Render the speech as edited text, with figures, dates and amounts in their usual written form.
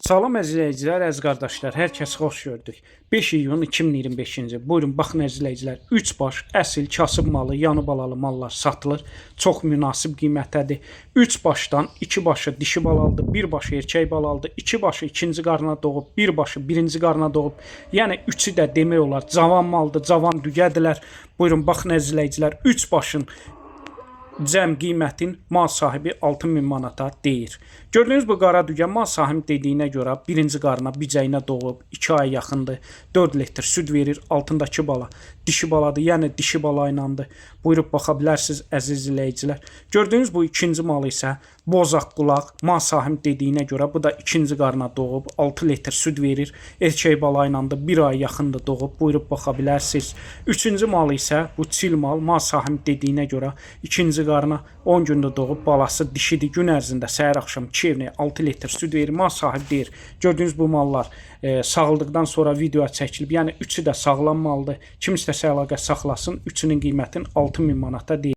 Salam əzizləyicilər, əziz qardaşlar, hər kəs xoş gördük. 5 iyun 2025-ci. Buyurun, baxın əzizləyicilər, 3 baş əsl kasıb malı, yanı balalı mallar satılır. Çox münasib qiymətdədir. 3 başdan 2 başı dişi balalıdır, 1 başı erkək balalıdır, 2 başı ikinci qarına doğub, 1 başı birinci qarına doğub. Yəni 3-ü də demək olar cavan maldır, cavan dügədirlər. Buyurun, baxın əzizləyicilər, 3 başın cəm qiymətin mal sahibi 6000 manata deyir. Gördüyünüz bu qara dügən mal sahibi dediyinə görə birinci qarına bicəyinə doğub 2 ay yaxındır. 4 litr süd verir. Altındakı bala dişi baladır, yəni dişi bala ilandır. Buyurub baxa bilərsiniz əziz izləyicilər. Gördüyünüz bu ikinci mal isə bozaq qulaq. Mal sahibi dediyinə görə bu da ikinci qarına doğub 6 litr süd verir. Erkək bala ilandır. 1 ay yaxındır doğub. Buyurub baxa bilərsiniz. Üçüncü mal isə bu çil mal. Mal sahibi dediyinə görə ikinci qarına 10 gündə doğub, balası dişidir. Gün ərzində səhər axşam 2 evnəyə 6 litr süd verir. Mal sahibi deyir. Gördüyünüz bu mallar sağıldıqdan sonra video çəkilib. Yəni üçü də sağlam maldır. Kim istəsə əlaqə saxlasın. Üçünün qiymətin 6000 manata deyir.